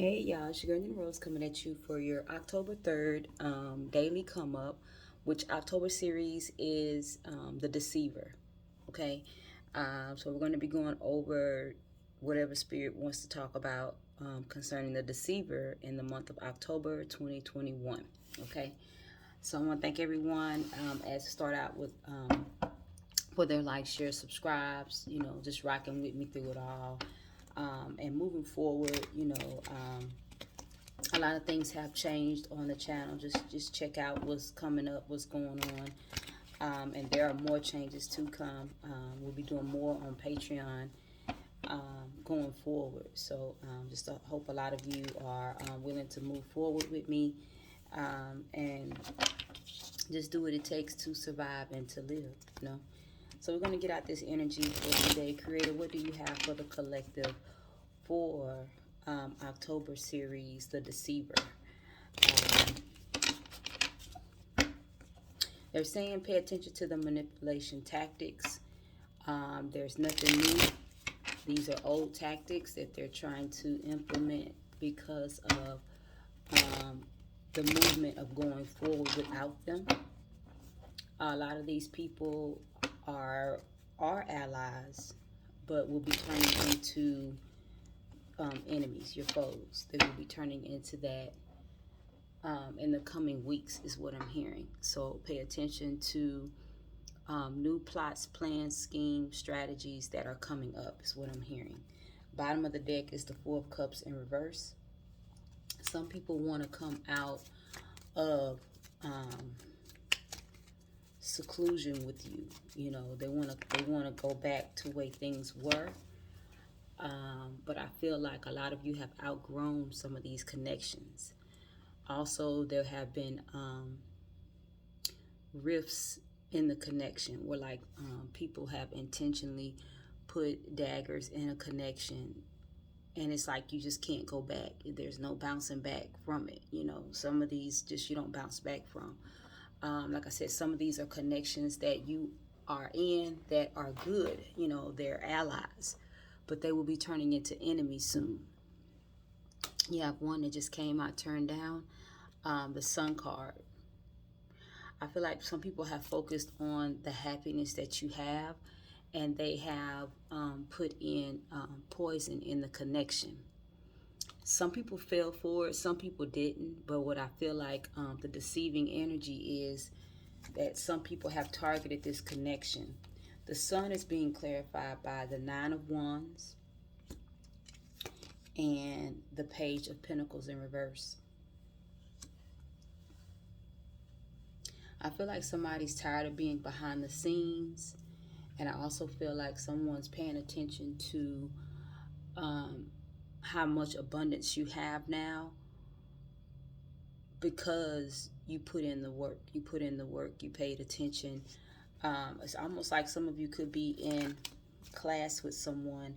Hey y'all, it's your girl NeenaRose coming at you for your October 3rd daily come up, which October series is the Deceiver. Okay, so we're going to be going over whatever spirit wants to talk about concerning the Deceiver in the month of October 2021. Okay, so I want to thank everyone as to start out with for their likes, shares, subscribes, just rocking with me through it all. And moving forward, a lot of things have changed on the channel. Just check out what's coming up, what's going on, and there are more changes to come. We'll be doing more on Patreon going forward. So just hope a lot of you are willing to move forward with me and just do what it takes to survive and to live. So we're going to get out this energy for today. Creator, what do you have for the collective for October series, The Deceiver? They're saying pay attention to the manipulation tactics. There's nothing new. These are old tactics that they're trying to implement because of the movement of going forward without them. A lot of these people are allies, but will be turning into enemies, your foes. They will be turning into that in the coming weeks is what I'm hearing. So pay attention to new plots, plans, schemes, strategies that are coming up is what I'm hearing. Bottom of the deck is the Four of Cups in reverse. Some people want to come out of seclusion with you. They want to go back to the way things were. But I feel like a lot of you have outgrown some of these connections. Also, there have been rifts in the connection where people have intentionally put daggers in a connection, and it's like you just can't go back. There's no bouncing back from it. Some of these just you don't bounce back from. Like I said, some of these are connections that you are in that are good. They're allies, but they will be turning into enemies soon. You have one that just came out turned down, the Sun card. I feel like some people have focused on the happiness that you have, and they have put in poison in the connection. Some people fell for it, some people didn't. But what I feel like the deceiving energy is that some people have targeted this connection. The Sun is being clarified by the Nine of Wands and the Page of Pentacles in reverse. I feel like somebody's tired of being behind the scenes, and I also feel like someone's paying attention to how much abundance you have now because you put in the work. You put in the work. You paid attention. It's almost like some of you could be in class with someone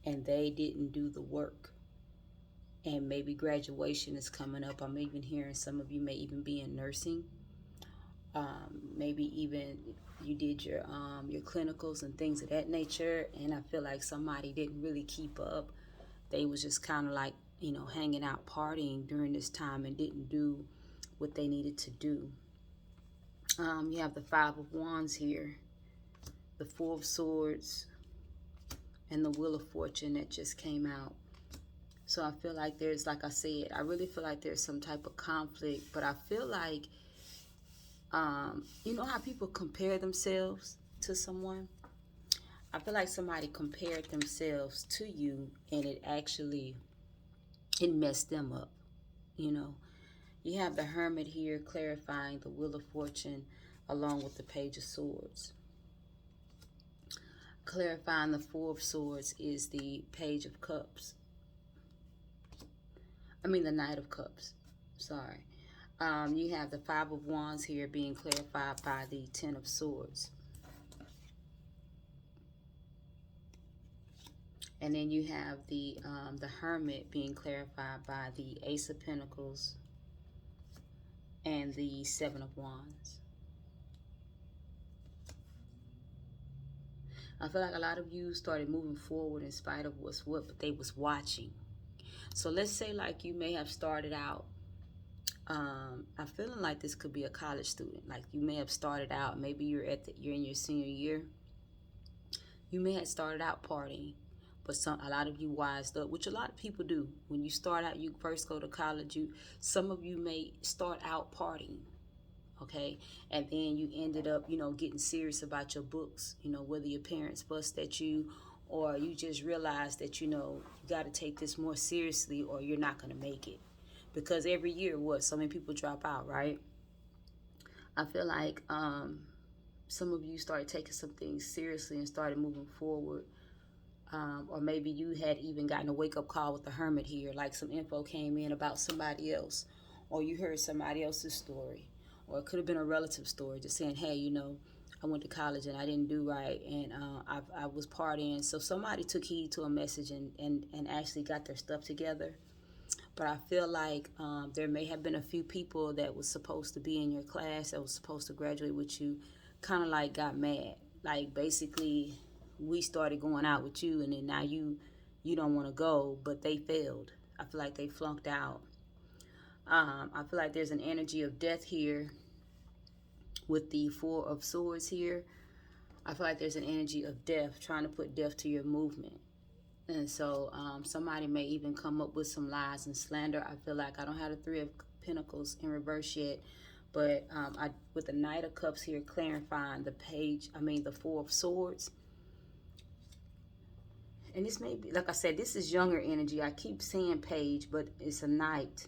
and they didn't do the work. And maybe graduation is coming up. I'm even hearing some of you may even be in nursing. Maybe even you did your clinicals and things of that nature, and I feel like somebody didn't really keep up. They was just kind of like hanging out partying during this time and didn't do what they needed to do. You have the Five of Wands here, the Four of Swords, and the Wheel of Fortune that just came out. So I feel like there's, like I said, I really feel like there's some type of conflict, but I feel like you know how people compare themselves to someone? I feel like somebody compared themselves to you, and it messed them up. You have the Hermit here clarifying the Wheel of Fortune along with the Page of Swords. Clarifying the Four of Swords is the Page of Cups. The Knight of Cups. Sorry. You have the Five of Wands here being clarified by the Ten of Swords. And then you have the Hermit being clarified by the Ace of Pentacles and the Seven of Wands. I feel like a lot of you started moving forward in spite of what's what, but they was watching. So let's say like you may have started out, I'm feeling like this could be a college student. Like you may have started out, maybe you're in your senior year. You may have started out partying, but a lot of you wised up, which a lot of people do. When you start out, you first go to college. Some of you may start out partying, okay, and then you ended up, getting serious about your books. Whether your parents fussed at you, or you just realized that you got to take this more seriously, or you're not going to make it. Because every year, so many people drop out, right? I feel like some of you started taking some things seriously and started moving forward. Or maybe you had even gotten a wake-up call with the hermit here, like some info came in about somebody else, or you heard somebody else's story, or it could have been a relative story, just saying, hey, I went to college and I didn't do right, and I was partying. So somebody took heed to a message and actually got their stuff together. But I feel like there may have been a few people that was supposed to be in your class, that was supposed to graduate with you, kind of like got mad. Like basically, we started going out with you, and then now you don't want to go, but they failed. I feel like they flunked out. I feel like there's an energy of death here with the Four of Swords here. I feel like there's an energy of death, trying to put death to your movement. And so somebody may even come up with some lies and slander. I feel like I don't have the Three of Pentacles in reverse yet, but with the Knight of Cups here clarifying the Four of Swords. And this may be, like I said, this is younger energy. I keep saying page, but it's a knight.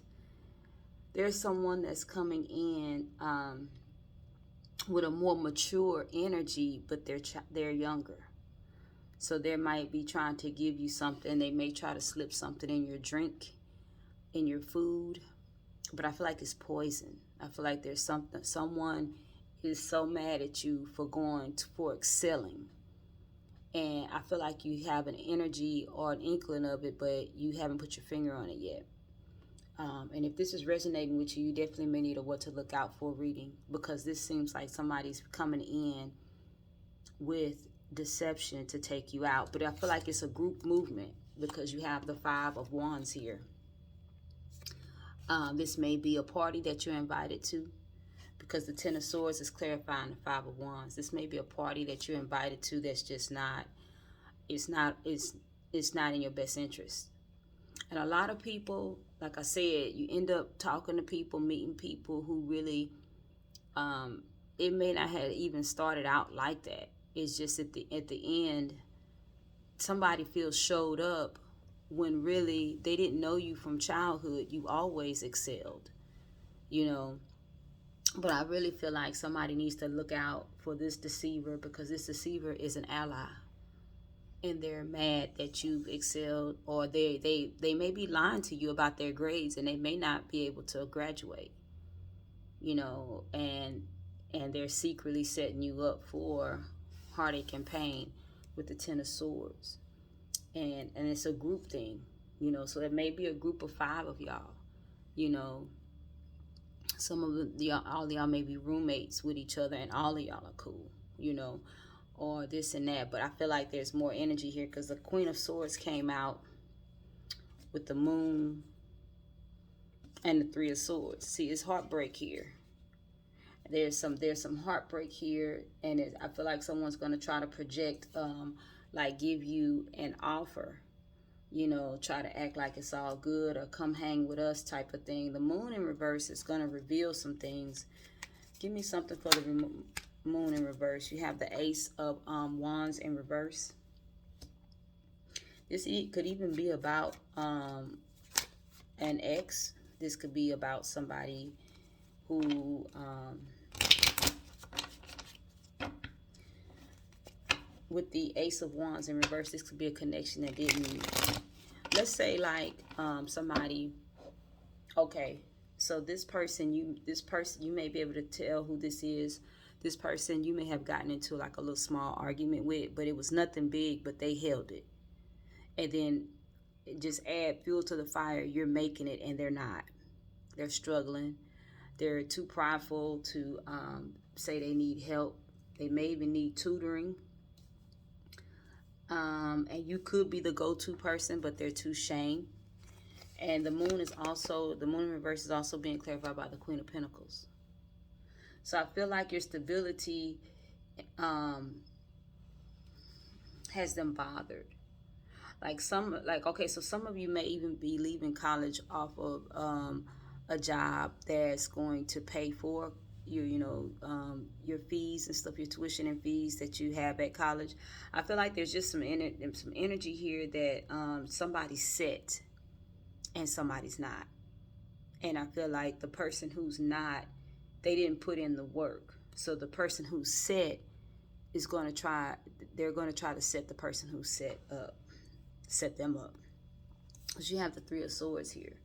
There's someone that's coming in with a more mature energy, but they're younger. So they might be trying to give you something. They may try to slip something in your drink, in your food. But I feel like it's poison. I feel like there's someone is so mad at you for excelling. And I feel like you have an energy or an inkling of it, but you haven't put your finger on it yet. And if this is resonating with you, you definitely may need a what to look out for reading, because this seems like somebody's coming in with deception to take you out. But I feel like it's a group movement because you have the Five of Wands here. This may be a party that you're invited to, because the Ten of Swords is clarifying the Five of Wands. This may be a party that you're invited to that's just not, it's not in your best interest. And a lot of people, like I said, you end up talking to people, meeting people who really, it may not have even started out like that. It's just at the end, somebody feels showed up when really they didn't know you from childhood. You always excelled, But I really feel like somebody needs to look out for this deceiver, because this deceiver is an ally. And they're mad that you've excelled, or they may be lying to you about their grades, and they may not be able to graduate, and they're secretly setting you up for heartache and pain with the Ten of Swords. And it's a group thing, so it may be a group of 5 of y'all, some of all of y'all may be roommates with each other, and all of y'all are cool, or this and that. But I feel like there's more energy here, because the Queen of Swords came out with the Moon and the Three of Swords. See, it's heartbreak here. There's some heartbreak here, and I feel like someone's going to try to project, like give you an offer, try to act like it's all good, or come hang with us type of thing. The Moon in reverse is going to reveal some things. Give me something for the Moon in reverse. You have the Ace of Wands in reverse. This could even be about an ex. This could be about somebody who with the Ace of Wands in reverse, this could be a connection that didn't, let's say like somebody, okay, so this person you may be able to tell who this is. This person you may have gotten into like a little small argument with, but it was nothing big, but they held it. And then just add fuel to the fire. You're making it, and they're not. They're struggling. They're too prideful to say they need help. They may even need tutoring. And you could be the go-to person, but they're too ashamed. And the moon in reverse is also being clarified by the Queen of Pentacles. So I feel like your stability has them bothered. Okay, so some of you may even be leaving college off of a job that's going to pay for your, your fees and stuff, your tuition and fees that you have at college. I feel like there's just some energy here that somebody's set and somebody's not. And I feel like the person who's not, they didn't put in the work. So the person who's set is going to try, they're going to try to set the person who's set them up. Because you have the Three of Swords here.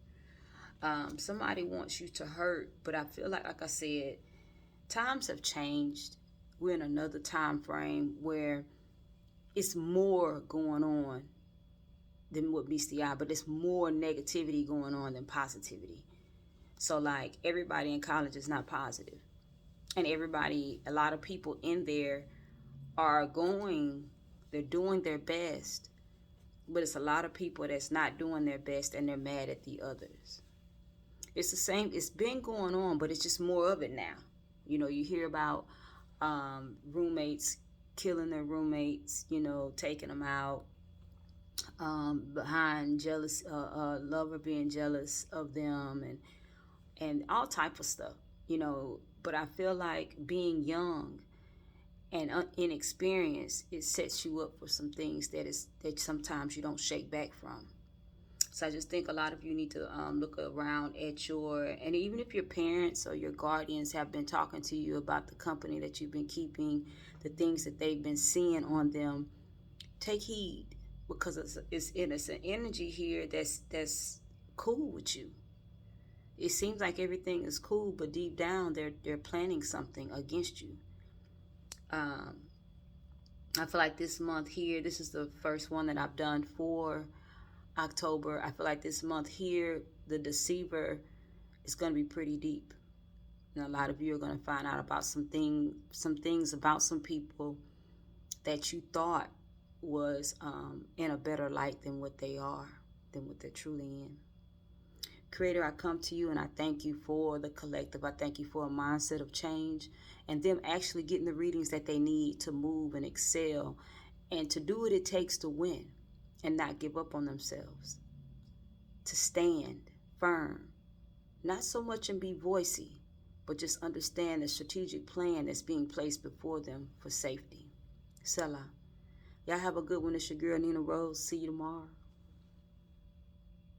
Somebody wants you to hurt, but I feel like I said, times have changed. We're in another time frame where it's more going on than what meets the eye, but it's more negativity going on than positivity. So like everybody in college is not positive. And a lot of people in there they're doing their best, but it's a lot of people that's not doing their best and they're mad at the others. It's the same, it's been going on, but it's just more of it now. You hear about roommates killing their roommates, taking them out, behind jealous, lover being jealous of them, and all type of stuff, but I feel like being young and inexperienced, it sets you up for some things that sometimes you don't shake back from. So I just think a lot of you need to look around at and even if your parents or your guardians have been talking to you about the company that you've been keeping, the things that they've been seeing on them, take heed, because it's an energy here that's cool with you. It seems like everything is cool, but deep down they're planning something against you. I feel like this month here, this is the first one that I've done for October. I feel like this month here, the Deceiver is going to be pretty deep. A lot of you are going to find out about some things about some people that you thought was in a better light than what they are, than what they're truly in. Creator, I come to you and I thank you for the collective. I thank you for a mindset of change and them actually getting the readings that they need to move and excel and to do what it takes to win and not give up on themselves. To stand firm, not so much and be voicey, but just understand the strategic plan that's being placed before them for safety. Selah. Y'all have a good one. It's your girl, NeenaRose. See you tomorrow.